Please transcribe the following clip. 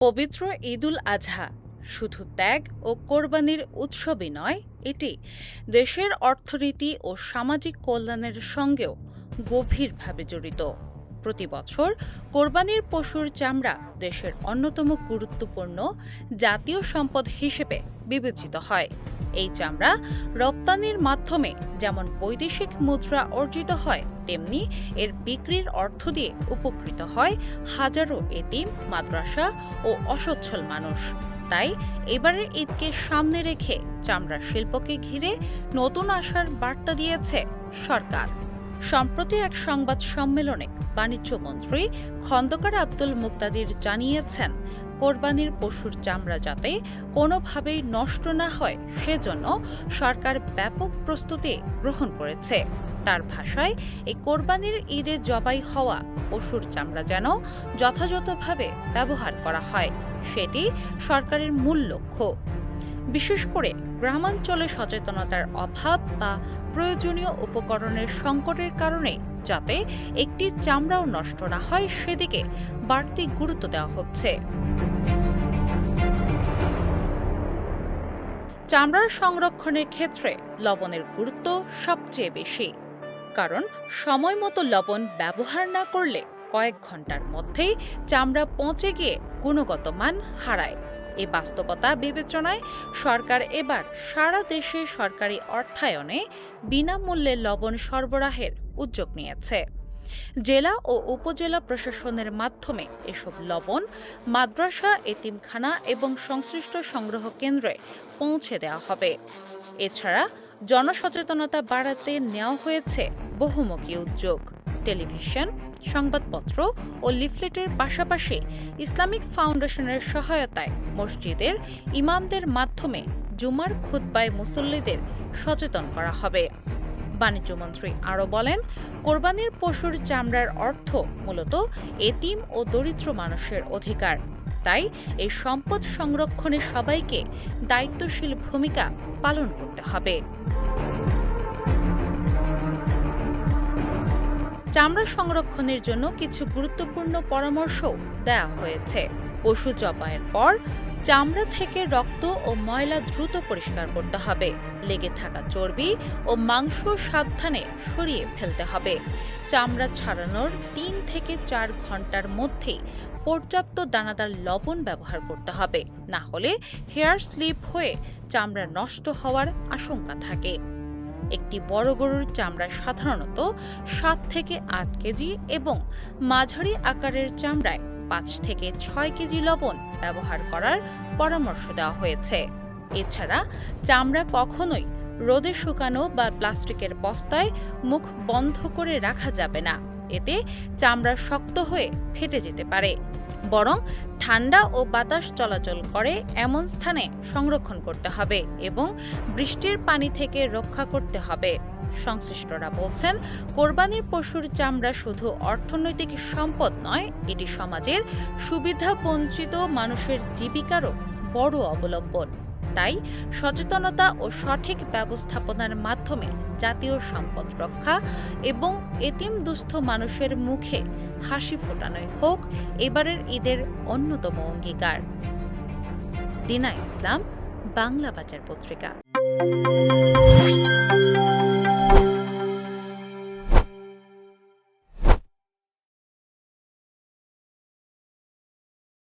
পবিত্র ঈদুল আজহা শুধু ত্যাগ ও কোরবানির উৎসবই নয়, এটি দেশের অর্থনীতি ও সামাজিক কল্যাণের সঙ্গেও গভীরভাবে জড়িত। প্রতি বছর কোরবানির পশুর চামড়া দেশের অন্যতম গুরুত্বপূর্ণ জাতীয় সম্পদ হিসেবে বিবেচিত হয়। এই চামড়া রপ্তানির মাধ্যমে যেমন বৈদেশিক মুদ্রা অর্জিত হয়, তেমনি এর বিক্রির অর্থ দিয়ে উপকৃত হয় হাজারো এতিম, মাদ্রাসা ও অসচ্ছল মানুষ। তাই এবারের ঈদকে সামনে রেখে চামড়া শিল্পকে ঘিরে নতুন আশার বার্তা দিয়েছে সরকার। সম্প্রতি এক সংবাদ সম্মেলনে বাণিজ্যমন্ত্রী খন্দকার আব্দুল মুক্তাদির জানিয়েছেন, কোরবানির পশুর চামড়া যাতে কোনোভাবেই নষ্ট না হয় সেজন্য সরকার ব্যাপক প্রস্তুতি গ্রহণ করেছে। তার ভাষায়, এই কোরবানির ঈদে জবাই হওয়া পশুর চামড়া যেন যথাযথভাবে ব্যবহার করা হয়, সেটি সরকারের মূল লক্ষ্য। বিশেষ করে গ্রামাঞ্চলে সচেতনতার অভাব বা প্রয়োজনীয় উপকরণের সংকটের কারণে যাতে একটি চামড়াও নষ্ট না হয় সেদিকে বাড়তি গুরুত্ব দেওয়া হচ্ছে। চামড়ার সংরক্ষণের ক্ষেত্রে লবণের গুরুত্ব সবচেয়ে বেশি, কারণ সময় মতো লবণ ব্যবহার না করলে কয়েক ঘন্টার মধ্যেই চামড়া পচে গিয়ে গুণগত মান হারায়। এই বাস্তবতা বিবেচনায় সরকার এবার সারা দেশে সরকারি অর্থায়নে বিনামূল্যে লবণ সরবরাহের উদ্যোগ নিয়েছে। জেলা ও উপজেলা প্রশাসনের মাধ্যমে এসব লবণ মাদ্রাসা, এতিমখানা এবং সংশ্লিষ্ট সংগ্রহ কেন্দ্রে পৌঁছে দেওয়া হবে। এছাড়া জনসচেতনতা বাড়াতে নেওয়া হয়েছে বহুমুখী উদ্যোগ। টেলিভিশন, সংবাদপত্র ও লিফলেটের পাশাপাশি ইসলামিক ফাউন্ডেশনের সহায়তায় মসজিদের ইমামদের মাধ্যমে জুমার খুতবায় মুসল্লিদের সচেতন করা হবে। বাণিজ্যমন্ত্রী আরও বলেন, কোরবানির পশুর চামড়ার অর্থ মূলত এতিম ও দরিদ্র মানুষের অধিকার। তাই এই সম্পদ সংরক্ষণে সবাইকে দায়িত্বশীল ভূমিকা পালন করতে হবে। চামড়া সংরক্ষণের জন্য কিছু গুরুত্বপূর্ণ পরামর্শও দেওয়া হয়েছে। পশু জবাইয়ের পর চামড়া থেকে রক্ত ও ময়লা দ্রুত পরিষ্কার করতে হবে। লেগে থাকা চর্বি ও মাংস সাবধানে সরিয়ে ফেলতে হবে। চামড়া ছাড়ানোর ৩ থেকে ৪ ঘন্টার মধ্যেই পর্যাপ্ত দানাদার লবণ ব্যবহার করতে হবে, না হলে হেয়ার স্লিপ হয়ে চামড়া নষ্ট হওয়ার আশঙ্কা থাকে। একটি বড় গরুর চামড়া সাধারণত ৭ থেকে ৮ কেজি এবং মাঝারি আকারের চামড়ায় ৫ থেকে ৬ কেজি লবণ ব্যবহার করার পরামর্শ দেওয়া হয়েছে। এছাড়া চামড়া কখনোই রোদে শুকানো বা প্লাস্টিকের বস্তায় মুখ বন্ধ করে রাখা যাবে না, এতে চামড়া শক্ত হয়ে ফেটে যেতে পারে। বরং ঠান্ডা ও বাতাস চলাচল করে এমন স্থানে সংরক্ষণ করতে হবে এবং বৃষ্টির পানি থেকে রক্ষা করতে হবে। সংশ্লিষ্টরা বলছেন, কোরবানির পশুর চামড়া শুধু অর্থনৈতিক সম্পদ নয়, এটি সমাজের সুবিধাবঞ্চিত মানুষের জীবিকারও বড় অবলম্বন। তাই সচেতনতা ও সঠিক ব্যবস্থাপনার মাধ্যমে জাতীয় সম্পদ রক্ষা এবং এতিম দুস্থ মানুষের মুখে হাসি ফোটানোই হোক এবারের ঈদের অন্যতম অঙ্গীকার। দিনা ইসলাম, বাংলা বাজার পত্রিকা।